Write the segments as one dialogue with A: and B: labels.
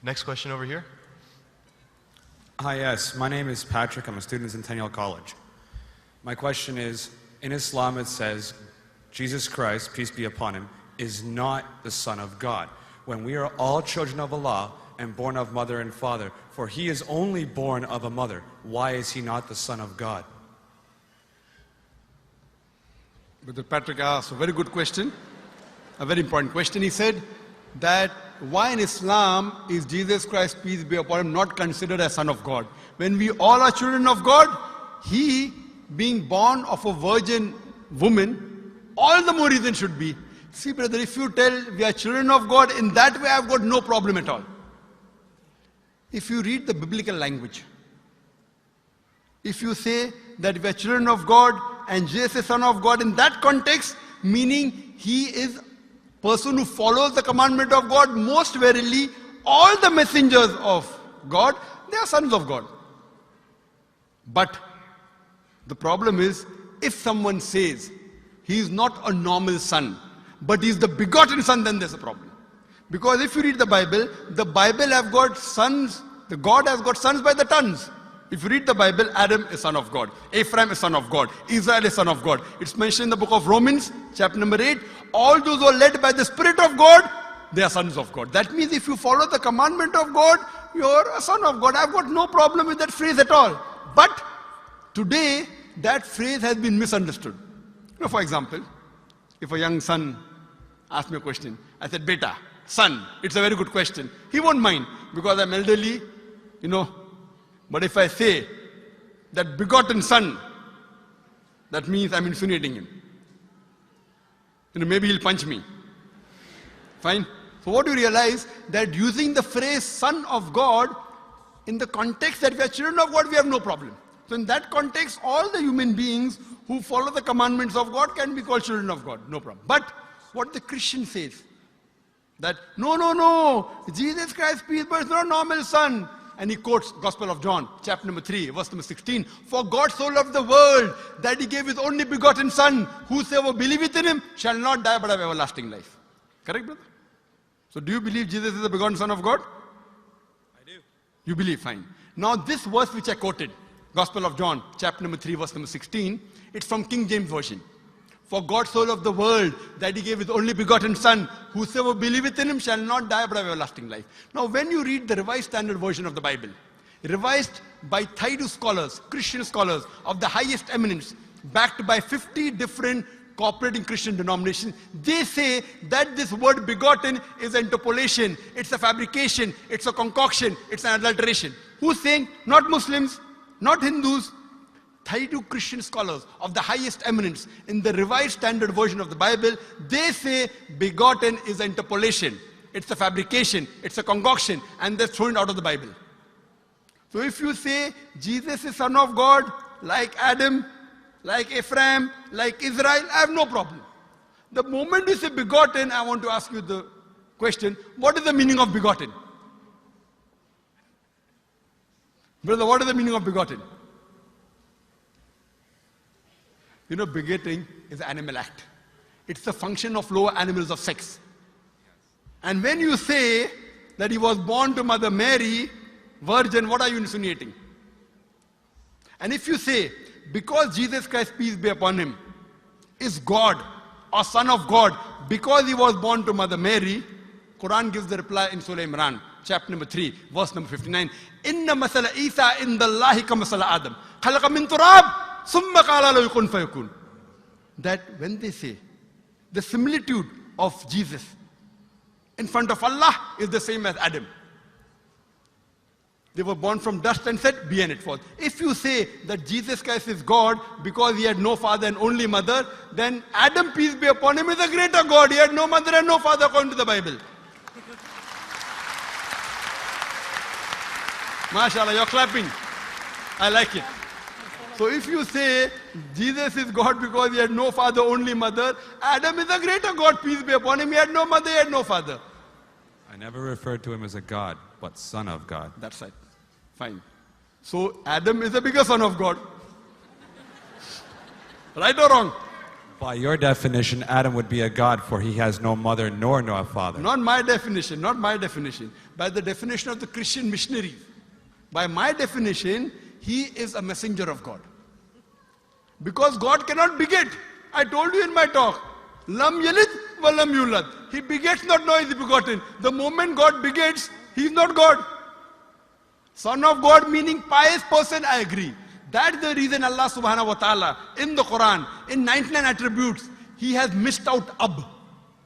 A: Next question over here.
B: Hi, yes. My name is Patrick. I'm a student in Centennial College. My question is, in Islam it says, Jesus Christ, peace be upon him, is not the Son of God. When we are all children of Allah and born of mother and father, for he is only born of a mother, why is he not the Son of God?
C: Brother Patrick asked a very good question, a very important question. He said that why in Islam is Jesus Christ, peace be upon him, not considered as Son of God? When we all are children of God, he being born of a virgin woman, all the more reason should be. See brother, if you tell we are children of God, in that way I've got no problem at all. If you read the biblical language, if you say that we are children of God and Jesus is Son of God, in that context, meaning he is person who follows the commandment of God, most verily all the messengers of God, they are sons of God. But the problem is, if someone says he is not a normal son, but he is the begotten son, then there's a problem. Because if you read the Bible have got sons, the God has got sons by the tons. If you read the Bible, Adam is son of God, Ephraim is son of God, Israel is son of God. It's mentioned in the book of Romans, chapter number 8. All those who are led by the Spirit of God, they are sons of God. That means if you follow the commandment of God, you're a son of God. I've got no problem with that phrase at all. But today, that phrase has been misunderstood. You know, for example, if a young son asks me a question, I said, Beta, son, it's a very good question. He won't mind because I'm elderly, you know. But if I say that begotten son, that means I'm insinuating him. You know, maybe he'll punch me. Fine. So what do you realize? That using the phrase son of God, in the context that we are children of God, we have no problem. So in that context, all the human beings who follow the commandments of God can be called children of God. No problem. But what the Christian says, that no, Jesus Christ, peace, but it's not a normal son. And he quotes Gospel of John, chapter number 3, verse number 16. For God so loved the world that he gave his only begotten son. Whosoever believeth in him shall not die but have everlasting life. Correct, brother? So do you believe Jesus is the begotten son of God?
B: I do.
C: You believe, fine. Now this verse which I quoted, Gospel of John, chapter number 3, verse number 16, it's from King James Version. For God so loved the world that he gave his only begotten son. Whosoever believeth in him shall not die but have everlasting life. Now when you read the Revised Standard Version of the Bible, revised by Thaidu scholars, Christian scholars of the highest eminence, backed by 50 different cooperating Christian denominations, they say that this word begotten is an interpolation, it's a fabrication, it's a concoction, it's an adulteration. Who's saying? Not Muslims, not Hindus. Thaidu Christian scholars of the highest eminence in the Revised Standard Version of the Bible, they say begotten is an interpolation. It's a fabrication, it's a concoction, and they're thrown out of the Bible. So if you say Jesus is Son of God, like Adam, like Ephraim, like Israel, I have no problem. The moment you say begotten, I want to ask you the question, what is the meaning of begotten? Brother, what is the meaning of begotten? You know, begetting is an animal act. It's the function of lower animals of sex. And when you say that he was born to Mother Mary, virgin, what are you insinuating? And if you say, because Jesus Christ, peace be upon him, is God or Son of God, because he was born to Mother Mary, Quran gives the reply in Surah Imran, chapter number 3, verse number 59. Inna masala Isa indallahi ka masala Adam. Khalaqa min turab. That when they say the similitude of Jesus in front of Allah is the same as Adam. They were born from dust and said, be and it was. If you say that Jesus Christ is God because he had no father and only mother, then Adam, peace be upon him, is a greater God. He had no mother and no father according to the Bible. MashaAllah, you're clapping. I like it. So if you say Jesus is God because he had no father, only mother, Adam is a greater God, peace be upon him. He had no mother, he had no father.
B: I never referred to him as a God, but Son of God.
C: That's right. Fine. So Adam is a bigger son of God. Right or wrong?
B: By your definition, Adam would be a god, for he has no mother nor no father.
C: Not my definition, not my definition. By the definition of the Christian missionaries. By my definition, he is a messenger of God. Because God cannot beget. I told you in my talk. Lam yalid wa lam yulad. He begets not, nor is he begotten. The moment God begets, he is not God. Son of God meaning pious person, I agree. That's the reason Allah subhanahu wa ta'ala in the Quran, in 99 attributes, he has missed out Ab,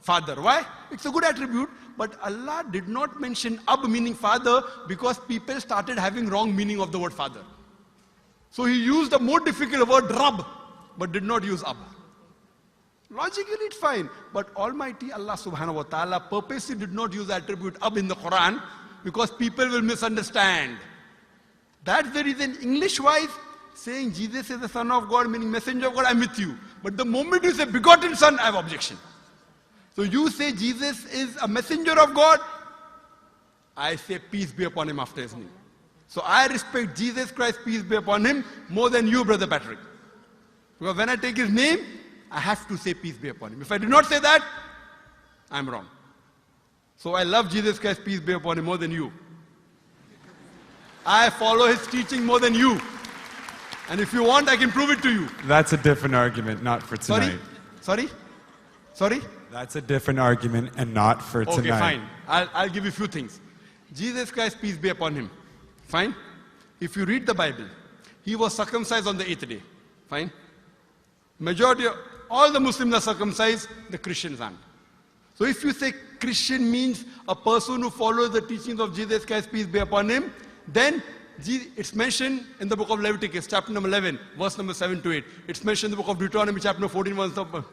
C: father. Why? It's a good attribute, but Allah did not mention Ab meaning father because people started having wrong meaning of the word father. So he used a more difficult word Rab, but did not use Ab. Logically it's fine, but Almighty Allah subhanahu wa ta'ala purposely did not use the attribute Ab in the Quran because people will misunderstand. That's the reason English-wise, saying Jesus is the Son of God, meaning messenger of God, I'm with you. But the moment you say begotten Son, I have objection. So you say Jesus is a messenger of God, I say peace be upon him after his name. So I respect Jesus Christ, peace be upon him, more than you, Brother Patrick. Because when I take his name, I have to say peace be upon him. If I do not say that, I'm wrong. So I love Jesus Christ, peace be upon him, more than you. I follow his teaching more than you. And if you want, I can prove it to you.
B: That's a different argument, not for tonight.
C: Sorry?
B: That's a different argument and not for tonight.
C: Okay, fine. I'll give you a few things. Jesus Christ, peace be upon him. Fine? If you read the Bible, he was circumcised on the 8th day. Fine? Majority of all the Muslims are circumcised, the Christians aren't. So if you say Christian means a person who follows the teachings of Jesus Christ, peace be upon him, then it's mentioned in the book of Leviticus, chapter number 11, verse number 7 to 8. It's mentioned in the book of Deuteronomy, chapter number 14,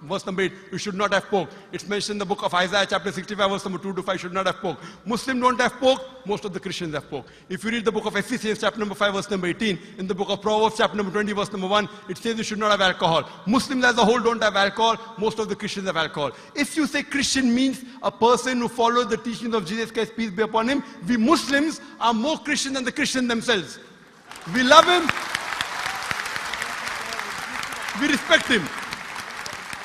C: verse number 8, you should not have pork. It's mentioned in the book of Isaiah, chapter 65, verse number 2 to 5, should not have pork. Muslims don't have pork, most of the Christians have pork. If you read the book of Ephesians, chapter number 5, verse number 18, in the book of Proverbs, chapter number 20, verse number 1, it says you should not have alcohol. Muslims as a whole don't have alcohol, most of the Christians have alcohol. If you say Christian means a person who follows the teachings of Jesus Christ, peace be upon him, we Muslims are more Christian than the Christians themselves. We love him. We respect him.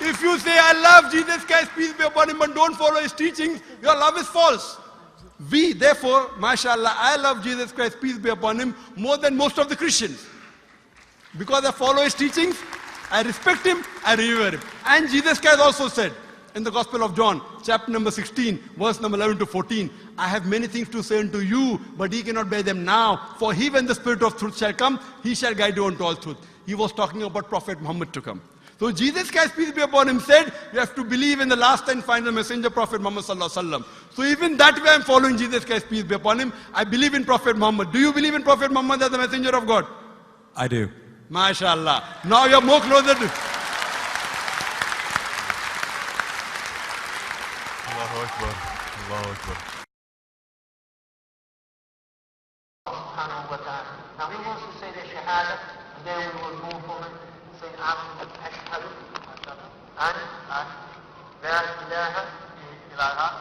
C: If you say, I love Jesus Christ, peace be upon him, but don't follow his teachings, your love is false. We, therefore, mashallah, I love Jesus Christ, peace be upon him, more than most of the Christians. Because I follow his teachings, I respect him, I revere him. And Jesus Christ also said, in the Gospel of John, chapter number 16, verse number 11 to 14, I have many things to say unto you, but ye cannot bear them now. For he, when the Spirit of truth shall come, he shall guide you unto all truth. He was talking about Prophet Muhammad to come. So Jesus Christ, peace be upon him, said, you have to believe in the last and final messenger, Prophet Muhammad sallallahu alaihi wasallam. So even that way I'm following Jesus Christ, peace be upon him. I believe in Prophet Muhammad. Do you believe in Prophet Muhammad as the messenger of God?
B: I do.
C: MashaAllah. Now you're more closer to...
A: Allahu Akbar. Allahu Akbar.
D: Now he wants to say the Shahada, and then we will move on saying Ashhadu an la ilaha illallah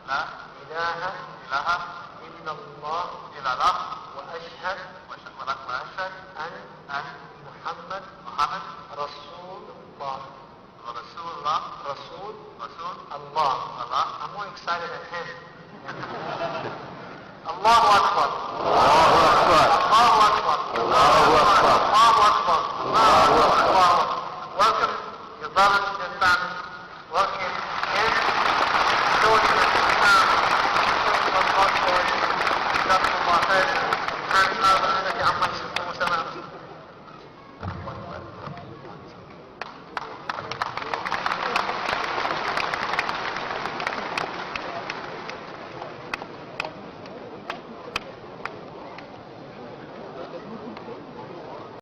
D: la ilaha illallah wa ashhad an Muhammad Rasul Allah. I'm more excited than him. Allahu Akbar. Allahu Akbar. Allahu Akbar. Allahu Akbar. Allahu Akbar. Welcome your brothers and your families. Welcome in. Showing you Islam. Showing you what God says.